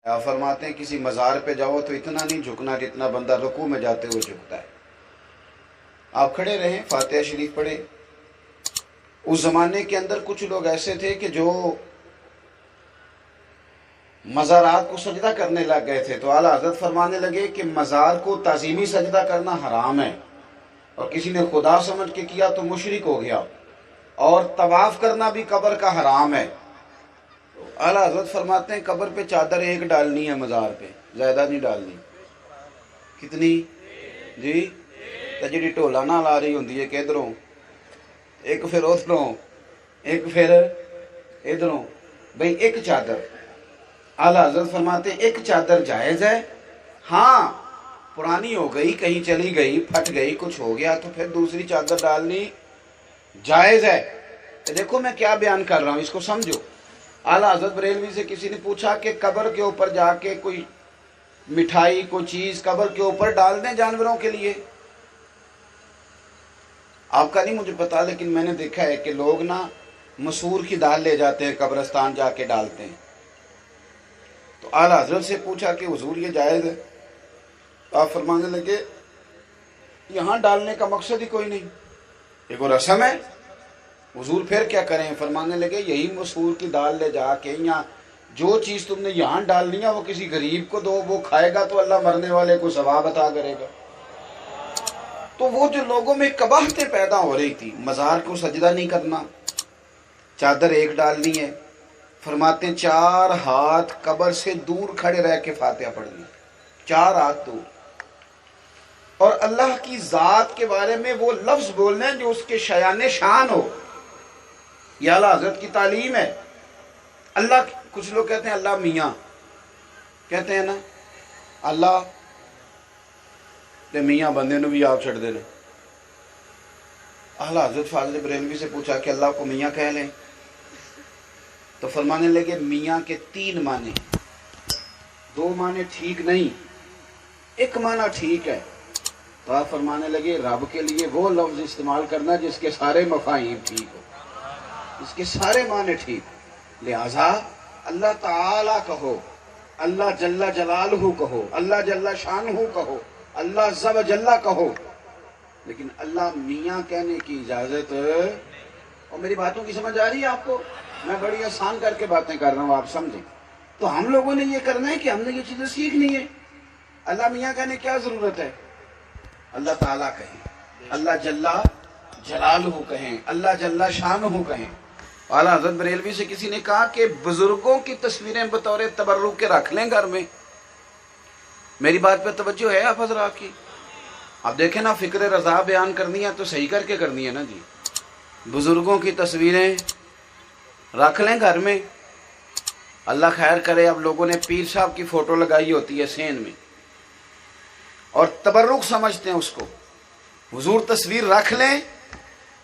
آپ فرماتے ہیں کسی مزار پہ جاؤ تو اتنا نہیں جھکنا جتنا بندہ رکوع میں جاتے ہوئے جھکتا ہے. آپ کھڑے رہیں، فاتحہ شریف پڑھیں. اس زمانے کے اندر کچھ لوگ ایسے تھے کہ جو مزارات کو سجدہ کرنے لگ گئے تھے، تو اعلیٰ حضرت فرمانے لگے کہ مزار کو تعظیمی سجدہ کرنا حرام ہے، اور کسی نے خدا سمجھ کے کیا تو مشرک ہو گیا، اور طواف کرنا بھی قبر کا حرام ہے. اعلیٰ حضرت فرماتے ہیں قبر پہ چادر ایک ڈالنی ہے، مزار پہ زیادہ نہیں ڈالنی. کتنی جی؟ تو جی ٹولا نال آ رہی ہوندی ہے کہ ادھروں ایک، پھر ادھروں ایک، پھر ادھروں، بھئی ایک چادر. اعلیٰ حضرت فرماتے ہیں ایک چادر جائز ہے، ہاں پرانی ہو گئی، کہیں چلی گئی، پھٹ گئی، کچھ ہو گیا تو پھر دوسری چادر ڈالنی جائز ہے. دیکھو میں کیا بیان کر رہا ہوں، اس کو سمجھو. اعلیٰ حضرت بریلوی سے کسی نے پوچھا کہ قبر کے اوپر جا کے کوئی مٹھائی، کوئی چیز قبر کے اوپر ڈال دیں جانوروں کے لیے. آپ کا نہیں مجھے پتا، لیکن میں نے دیکھا ہے کہ لوگ نا مسور کی دال لے جاتے ہیں قبرستان، جا کے ڈالتے ہیں. تو اعلیٰ حضرت سے پوچھا کہ حضور یہ جائز ہے؟ آپ فرمانے لگے یہاں ڈالنے کا مقصد ہی کوئی نہیں، یہ کوئی رسم ہے. حضور پھر کیا کریں؟ فرمانے لگے یہی مسور کی دال لے جا کے، یا جو چیز تم نے یہاں ڈالنی ہے وہ کسی غریب کو دو، وہ کھائے گا تو اللہ مرنے والے کو ثواب عطا کرے گا. تو وہ جو لوگوں میں قباحتیں پیدا ہو رہی تھی، مزار کو سجدہ نہیں کرنا، چادر ایک ڈالنی ہے، فرماتے ہیں 4 ہاتھ قبر سے دور کھڑے رہ کے فاتحہ پڑھنی، 4 ہاتھ دور، اور اللہ کی ذات کے بارے میں وہ لفظ بولنے جو اس کے شایان شان ہو. یہ اعلیٰ حضرت کی تعلیم ہے. اللہ، کچھ لوگ کہتے ہیں اللہ میاں، کہتے ہیں نا اللہ تے میاں بندے نو بھی آپ چھڑ دے. اعلیٰ حضرت فاضل بریلوی سے پوچھا کہ اللہ کو میاں کہہ لیں، تو فرمانے لگے میاں کے 3 معنی، 2 معنی ٹھیک نہیں، ایک معنی ٹھیک ہے. تو آپ فرمانے لگے رب کے لیے وہ لفظ استعمال کرنا جس کے سارے مفاہیم ٹھیک ہو، اس کے سارے معنی ٹھیک. لہذا اللہ تعالیٰ کہو، اللہ جل جلالہ کہو، اللہ جل شانہ کہو، اللہ عز و جل کہو، لیکن اللہ میاں کہنے کی اجازت. اور میری باتوں کی سمجھ آ رہی ہے آپ کو؟ میں بڑی آسان کر کے باتیں کر رہا ہوں، آپ سمجھیں. تو ہم لوگوں نے یہ کرنا ہے کہ ہم نے یہ چیزیں سیکھنی ہے. اللہ میاں کہنے کیا ضرورت ہے؟ اللہ تعالیٰ کہیں، اللہ جل جلالہ کہیں، اللہ جل شانہ کہیں. اعلیٰ حضرت بریلوی سے کسی نے کہا کہ بزرگوں کی تصویریں بطور تبرک کے رکھ لیں گھر میں. میری بات پہ توجہ ہے آپ حضرات کی؟ آپ دیکھیں نا، فکر رضا بیان کرنی ہے تو صحیح کر کے کرنی ہے نا جی. بزرگوں کی تصویریں رکھ لیں گھر میں. اللہ خیر کرے، اب لوگوں نے پیر صاحب کی فوٹو لگائی ہوتی ہے سین میں، اور تبرک سمجھتے ہیں اس کو. حضور تصویر رکھ لیں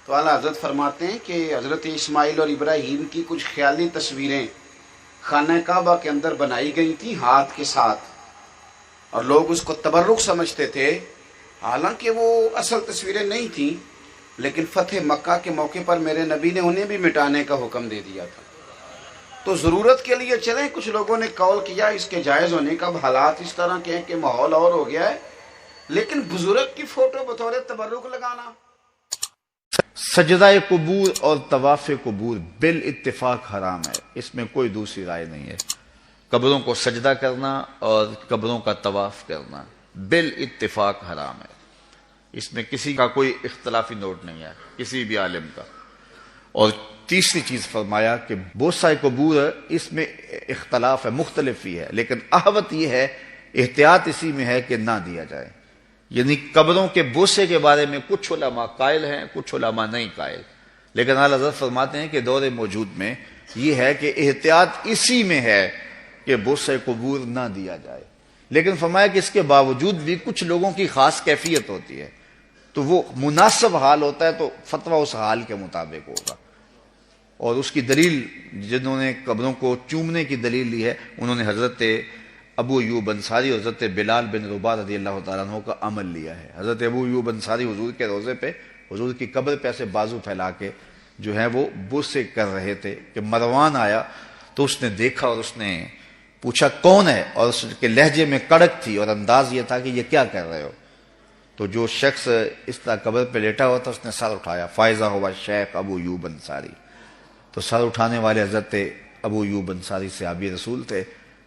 تو اعلیٰ حضرت فرماتے ہیں کہ حضرت اسماعیل اور ابراہیم کی کچھ خیالی تصویریں خانہ کعبہ کے اندر بنائی گئی تھیں ہاتھ کے ساتھ، اور لوگ اس کو تبرک سمجھتے تھے، حالانکہ وہ اصل تصویریں نہیں تھیں. لیکن فتح مکہ کے موقع پر میرے نبی نے انہیں بھی مٹانے کا حکم دے دیا تھا. تو ضرورت کے لیے چلیں. کچھ لوگوں نے قول کیا اس کے جائز ہونے کا، حالات اس طرح کے ہیں کہ ماحول اور ہو گیا ہے، لیکن بزرگ کی فوٹو بطور تبرک لگانا. سجدہ قبور اور طواف قبور بالاتفاق حرام ہے، اس میں کوئی دوسری رائے نہیں ہے. قبروں کو سجدہ کرنا اور قبروں کا طواف کرنا بالاتفاق حرام ہے، اس میں کسی کا کوئی اختلافی نوٹ نہیں ہے، کسی بھی عالم کا. اور تیسری چیز فرمایا کہ بوسہ قبور اس میں اختلاف ہے، مختلف ہی ہے، لیکن احوط یہ ہے، احتیاط اسی میں ہے کہ نہ دیا جائے. یعنی قبروں کے بوسے کے بارے میں کچھ علماء قائل ہیں، کچھ علماء نہیں قائل، لیکن اعلیٰ حضرت فرماتے ہیں کہ دور موجود میں یہ ہے کہ احتیاط اسی میں ہے کہ بوسہ قبور نہ دیا جائے. لیکن فرمایا کہ اس کے باوجود بھی کچھ لوگوں کی خاص کیفیت ہوتی ہے، تو وہ مناسب حال ہوتا ہے تو فتویٰ اس حال کے مطابق ہوگا. اور اس کی دلیل، جنہوں نے قبروں کو چومنے کی دلیل لی ہے، انہوں نے حضرت ابو ایوب انصاری اور حضرت بلال بن رباح رضی اللہ تعالیٰ عنہ کا عمل لیا ہے. حضرت ابو ایوب انصاری حضور کے روضے پہ، حضور کی قبر پہ ایسے بازو پھیلا کے جو ہے وہ بوسے کر رہے تھے کہ مروان آیا تو اس نے دیکھا اور اس نے پوچھا کون ہے، اور اس کے لہجے میں کڑک تھی اور انداز یہ تھا کہ یہ کیا کر رہے ہو؟ تو جو شخص اس طرح قبر پہ لیٹا ہوا تھا اس نے سر اٹھایا، فائزہ ہوا شیخ ابو ایوب انصاری. تو سر اٹھانے والے حضرت ابو ایوب انصاری صحابی رسول تھے.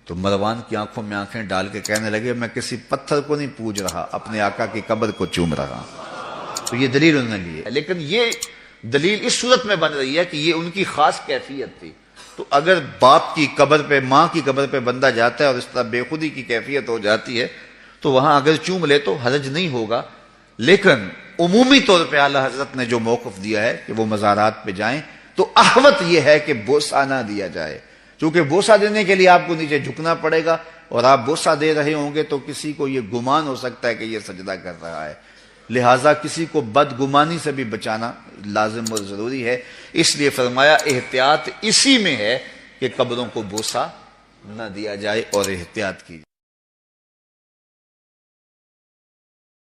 تو مروان کی آنکھوں میں آنکھیں ڈال کے کہنے لگے میں کسی پتھر کو نہیں پوج رہا، اپنے آقا کی قبر کو چوم رہا. تو یہ دلیل انہوں نے لی ہے، لیکن یہ دلیل اس صورت میں بن رہی ہے کہ یہ ان کی خاص کیفیت تھی. تو اگر باپ کی قبر پہ، ماں کی قبر پہ بندہ جاتا ہے اور اس طرح بے خودی کی کیفیت ہو جاتی ہے تو وہاں اگر چوم لے تو حرج نہیں ہوگا. لیکن عمومی طور پہ اعلیٰ حضرت نے جو موقف دیا ہے کہ وہ مزارات پہ جائیں تو احوط یہ ہے کہ بوسہ نہ دیا جائے، چونکہ بوسہ دینے کے لیے آپ کو نیچے جھکنا پڑے گا اور آپ بوسہ دے رہے ہوں گے تو کسی کو یہ گمان ہو سکتا ہے کہ یہ سجدہ کر رہا ہے. لہٰذا کسی کو بدگمانی سے بھی بچانا لازم اور ضروری ہے. اس لیے فرمایا احتیاط اسی میں ہے کہ قبروں کو بوسہ نہ دیا جائے اور احتیاط کی جائے.